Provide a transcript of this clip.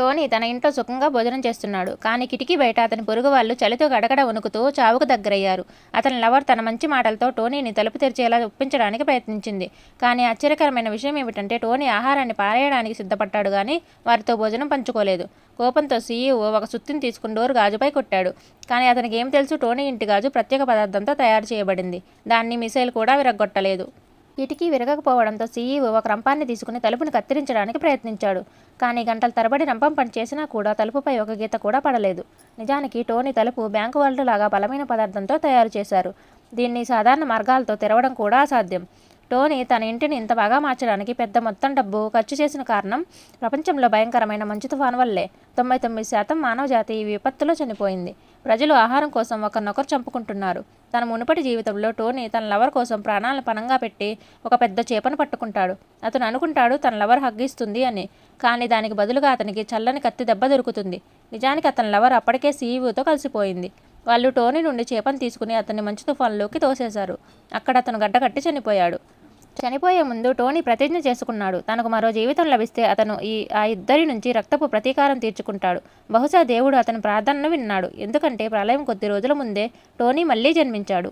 Tony తన ఇంట్లో సుఖంగా భోజనం చేస్తున్నాడు. కానీ కిటికీ బయట అతని పొరుగు వాళ్ళు చలితో గడగడ వణుకుతూ చావుకు దగ్గరయ్యారు. అతని లవర్ తన మంచి మాటలతో టోనీని తలుపు తెరిచేలా ఒప్పించడానికి ప్రయత్నించింది. కానీ ఆశ్చర్యకరమైన విషయం ఏమిటంటే టోనీ ఆహారాన్ని పారేయడానికి సిద్ధపడ్డాడు కానీ వారితో భోజనం పంచుకోలేదు. కోపంతో సీఈఓ ఒక సుత్తిని తీసుకుని డోరు గాజుపై కొట్టాడు. కానీ అతనికి ఏం తెలుసు, టోనీ ఇంటి గాజు ప్రత్యేక పదార్థంతో తయారు చేయబడింది. దాన్ని మిసైల్ కూడా విరగ్గొట్టలేదు. కిటికీ విరగకపోవడంతో సీఈఓ ఒక రంపాన్ని తీసుకుని తలుపుని కత్తిరించడానికి ప్రయత్నించాడు. కానీ గంటల తరబడి రంపం పని చేసినా కూడా తలుపుపై ఒక గీత కూడా పడలేదు. నిజానికి టోనీ తలుపు బ్యాంకు వాళ్ళు లాగా బలమైన పదార్థంతో తయారు చేశారు. దీన్ని సాధారణ మార్గాలతో తెరవడం కూడా అసాధ్యం. టోనీ తన ఇంటిని ఇంత బాగా మార్చడానికి పెద్ద మొత్తం డబ్బు ఖర్చు చేసిన కారణం ప్రపంచంలో భయంకరమైన మంచు తుఫాను వల్లే. 99% మానవజాతి ఈ విపత్తులో చనిపోయింది. ప్రజలు ఆహారం కోసం ఒకరినొకరు చంపుకుంటున్నారు. తన మునుపటి జీవితంలో టోనీ తన లవర్ కోసం ప్రాణాలను పణంగా పెట్టి ఒక పెద్ద చేపను పట్టుకుంటాడు. అతను అనుకుంటాడు తన లవర్ హగ్గిస్తుంది అని. కానీ దానికి బదులుగా అతనికి చల్లని కత్తి దెబ్బ దొరుకుతుంది. నిజానికి అతని లవర్ అప్పటికే సీఈఓతో కలిసిపోయింది. వాళ్ళు టోనీ నుండి చేపను తీసుకుని అతన్ని మంచు తుఫాన్లోకి తోసేశారు. అక్కడ అతను గడ్డకట్టి చనిపోయాడు. చనిపోయే ముందు టోనీ ప్రతిజ్ఞ చేసుకున్నాడు, తనకు మరో జీవితం లభిస్తే అతను ఆ ఇద్దరి నుంచి రక్తపు ప్రతీకారం తీర్చుకుంటాడు. బహుశా దేవుడు అతని ప్రార్థనను విన్నాడు. ఎందుకంటే ప్రళయం కొద్ది రోజుల ముందే టోనీ మళ్ళీ జన్మించాడు.